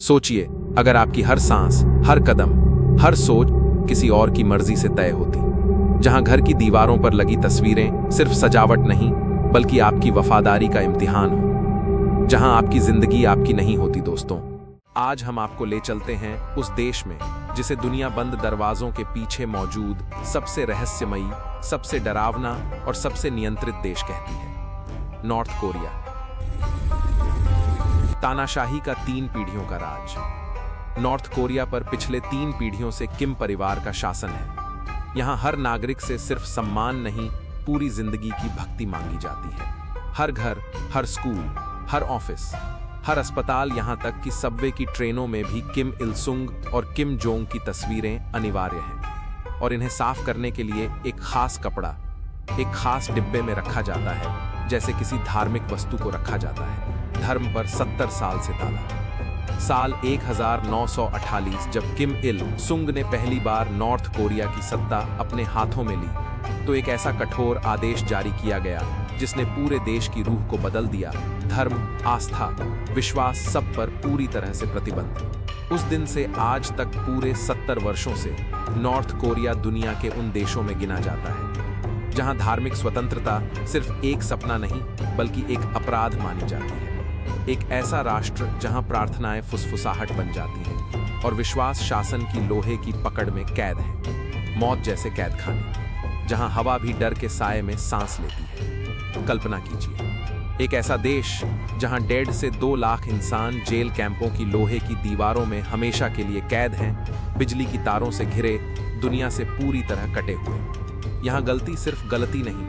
सोचिए, अगर आपकी हर सांस, हर कदम, हर सोच किसी और की मर्जी से तय होती, जहां घर की दीवारों पर लगी तस्वीरें सिर्फ सजावट नहीं बल्कि आपकी वफादारी का इम्तिहान हो, जहां आपकी जिंदगी आपकी नहीं होती। दोस्तों, आज हम आपको ले चलते हैं उस देश में जिसे दुनिया बंद दरवाजों के पीछे मौजूद सबसे रहस्यमयी, सबसे डरावना और सबसे नियंत्रित देश कहती है, नॉर्थ कोरिया। तानाशाही का 3 पीढ़ियों का राज। नॉर्थ कोरिया पर पिछले 3 पीढ़ियों से किम परिवार का शासन है। यहां हर नागरिक से सिर्फ सम्मान नहीं, पूरी जिंदगी की भक्ति मांगी जाती है। हर घर, हर स्कूल, हर ऑफिस, हर अस्पताल, यहां तक कि सबवे की ट्रेनों में भी किम इल सुंग और किम जोंग की तस्वीरें अनिवार्य हैं। और इन्हें साफ करने के लिए एक खास कपड़ा एक खास डिब्बे में रखा जाता है, जैसे किसी धार्मिक वस्तु को रखा जाता है। धर्म पर 70 साल से ताला। साल 1948 जब किम इल सुंग ने पहली बार नॉर्थ कोरिया की सत्ता अपने हाथों में ली, तो एक ऐसा कठोर आदेश जारी किया गया जिसने पूरे देश की रूह को बदल दिया। धर्म, आस्था, विश्वास, सब पर पूरी तरह से प्रतिबंध। उस दिन से आज तक पूरे 70 वर्षों से नॉर्थ कोरिया दुनिया के उन देशों में गिना जाता है जहां धार्मिक स्वतंत्रता सिर्फ एक सपना नहीं बल्कि एक अपराध मानी जाती है। एक ऐसा राष्ट्र जहां प्रार्थनाएं फुसफुसाहट बन जाती हैं और विश्वास शासन की लोहे की पकड़ में कैद है। मौत जैसे कैद खाने, जहां हवा भी डर के साए में सांस लेती है। कल्पना कीजिए, एक ऐसा देश जहां 1.5 से 2 लाख इंसान जेल कैंपों की लोहे की दीवारों में हमेशा के लिए कैद हैं, बिजली की तारों से घिरे, दुनिया से पूरी तरह कटे हुए। यहां गलती सिर्फ गलती नहीं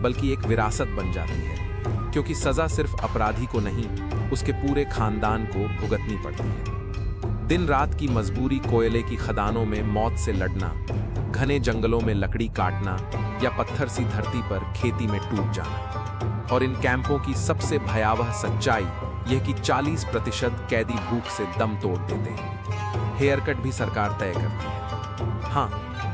बल्कि एक विरासत बन जाती है, क्योंकि सजा सिर्फ अपराधी को नहीं, उसके पूरे खानदान को भुगतनी पड़ती है। दिन रात की मजबूरी, कोयले की खदानों में मौत से लड़ना, घने जंगलों में लकड़ी काटना या पत्थर सी धरती पर खेती में टूट जाना। और इन कैंपों की सबसे भयावह सच्चाई यह कि 40% कैदी भूख से दम तोड़ देते हैं। हेयर कट भी सरकार तय करती है। हाँ,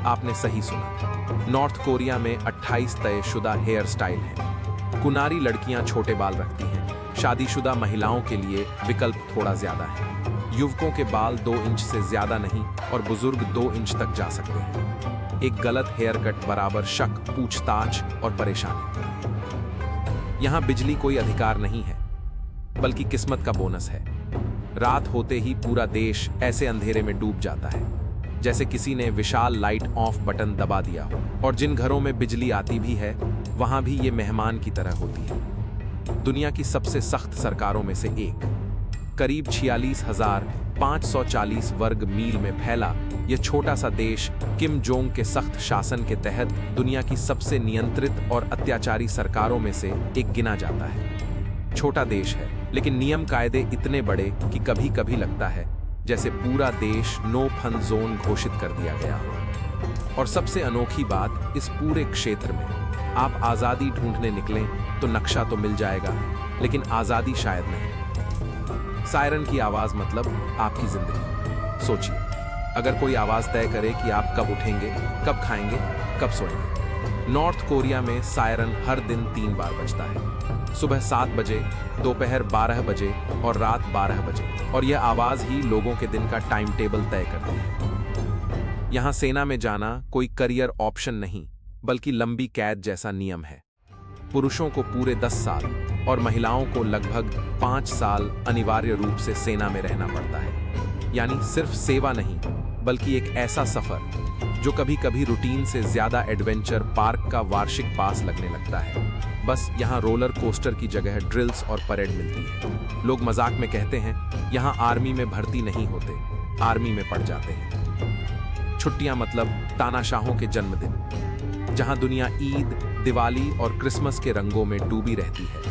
आपने सही सुना, नॉर्थ कोरिया में 28 तयशुदा हेयर स्टाइल हैं। कुनारी लड़कियां छोटे बाल रखती हैं, शादीशुदा महिलाओं के लिए विकल्प थोड़ा ज्यादा है। युवकों के बाल 2 इंच से ज्यादा नहीं और बुजुर्ग 2 इंच तक जा सकते हैं। एक गलत हेयर कट बराबर शक, पूछताछ और परेशानी। यहां बिजली कोई अधिकार नहीं है बल्कि किस्मत का बोनस है। रात होते ही पूरा देश ऐसे अंधेरे में डूब जाता है जैसे किसी ने विशाल लाइट ऑफ बटन दबा दिया हो। और जिन घरों में बिजली आती भी है, वहां भी ये मेहमान की तरह होती है। दुनिया की सबसे सख्त सरकारों में से एक, करीब 46,540 वर्ग मील में फैला यह छोटा सा देश किम जोंग के सख्त शासन के तहत दुनिया की सबसे नियंत्रित और अत्याचारी सरकारों में से एक गिना जाता है। छोटा देश है, लेकिन नियम कायदे इतने बड़े कि कभी कभी लगता है जैसे पूरा देश नो फन जोन घोषित कर दिया गया हो। और सबसे अनोखी बात, इस पूरे क्षेत्र में आप आज़ादी ढूंढने निकलें तो नक्शा तो मिल जाएगा, लेकिन आज़ादी शायद नहीं। सायरन की आवाज़ मतलब आपकी जिंदगी। सोचिए, अगर कोई आवाज़ तय करे कि आप कब उठेंगे, कब खाएंगे, कब सोएंगे। नॉर्थ कोरिया में सायरन हर दिन 3 बार बजता है, सुबह 7 बजे, दोपहर 12 बजे और रात 12 बजे। और यह आवाज़ ही लोगों के दिन का टाइम टेबल तय करती है। यहाँ सेना में जाना कोई करियर ऑप्शन नहीं बल्कि लंबी कैद जैसा नियम है। पुरुषों को पूरे 10 साल और महिलाओं को लगभग 5 साल अनिवार्य रूप से सेना में रहना पड़ता है। यानी सिर्फ सेवा नहीं बल्कि एक ऐसा सफर जो कभी कभी रूटीन से ज्यादा एडवेंचर पार्क का वार्षिक पास लगने लगता है। बस यहाँ रोलर कोस्टर की जगह ड्रिल्स और परेड मिलती है। लोग मजाक में कहते हैं, यहाँ आर्मी में भर्ती नहीं होते, आर्मी में पड़ जाते हैं। छुट्टियां मतलब तानाशाहों के जन्मदिन, जहां दुनिया ईद, दिवाली और क्रिसमस के रंगों में डूबी रहती है,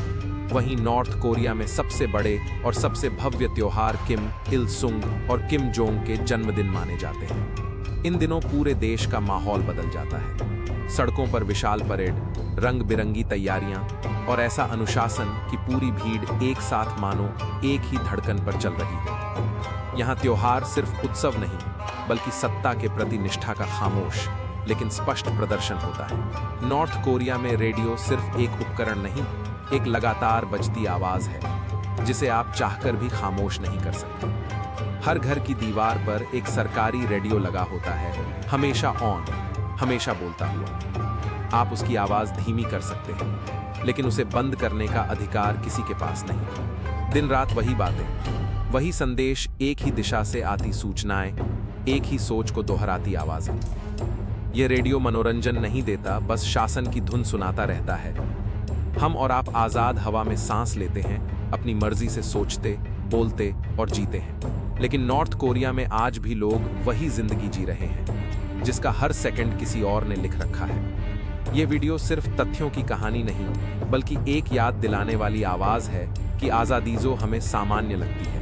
वहीं नॉर्थ कोरिया में सबसे बड़े और सबसे भव्य त्योहार किम इल सुंग और किम जोंग के जन्मदिन माने जाते हैं। इन दिनों पूरे देश का माहौल बदल जाता है। सड़कों पर विशाल परेड, रंग बिरंगी तैयारियां और ऐसा अनुशासन कि पूरी भीड़ एक साथ मानो एक ही धड़कन पर चल रही हो। यहाँ त्योहार सिर्फ उत्सव नहीं बल्कि सत्ता के प्रति निष्ठा का खामोश लेकिन स्पष्ट प्रदर्शन होता है। नॉर्थ कोरिया में रेडियो सिर्फ एक उपकरण नहीं, एक लगातार बजती आवाज है जिसे आप चाहकर भी खामोश नहीं कर सकते। हर घर की दीवार पर एक सरकारी रेडियो लगा होता है, हमेशा ऑन, हमेशा बोलता हुआ। आप उसकी आवाज धीमी कर सकते हैं, लेकिन उसे बंद करने का अधिकार किसी के पास नहीं। दिन रात वही बातें, वही संदेश, एक ही दिशा से आती सूचनाएं, एक ही सोच को दोहराती आवाजें। यह रेडियो मनोरंजन नहीं देता, बस शासन की धुन सुनाता रहता है। हम और आप आजाद हवा में सांस लेते हैं, अपनी मर्जी से सोचते, बोलते और जीते हैं। लेकिन नॉर्थ कोरिया में आज भी लोग वही जिंदगी जी रहे हैं, जिसका हर सेकंड किसी और ने लिख रखा है। ये वीडियो सिर्फ तथ्यों की कहानी नहीं, बल्कि एक याद दिलाने वाली आवाज है कि आजादी जो हमें सामान्य लगती है,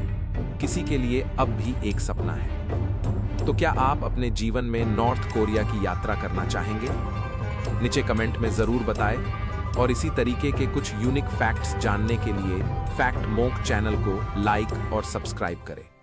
किसी के लिए अब भी एक सपना है। तो क्या आप अपने जीवन में नॉर्थ कोरिया की यात्रा करना चाहेंगे? नीचे कमेंट में जरूर बताएं, और इसी तरीके के कुछ यूनिक फैक्ट्स जानने के लिए फैक्ट मोक चैनल को लाइक और सब्सक्राइब करें।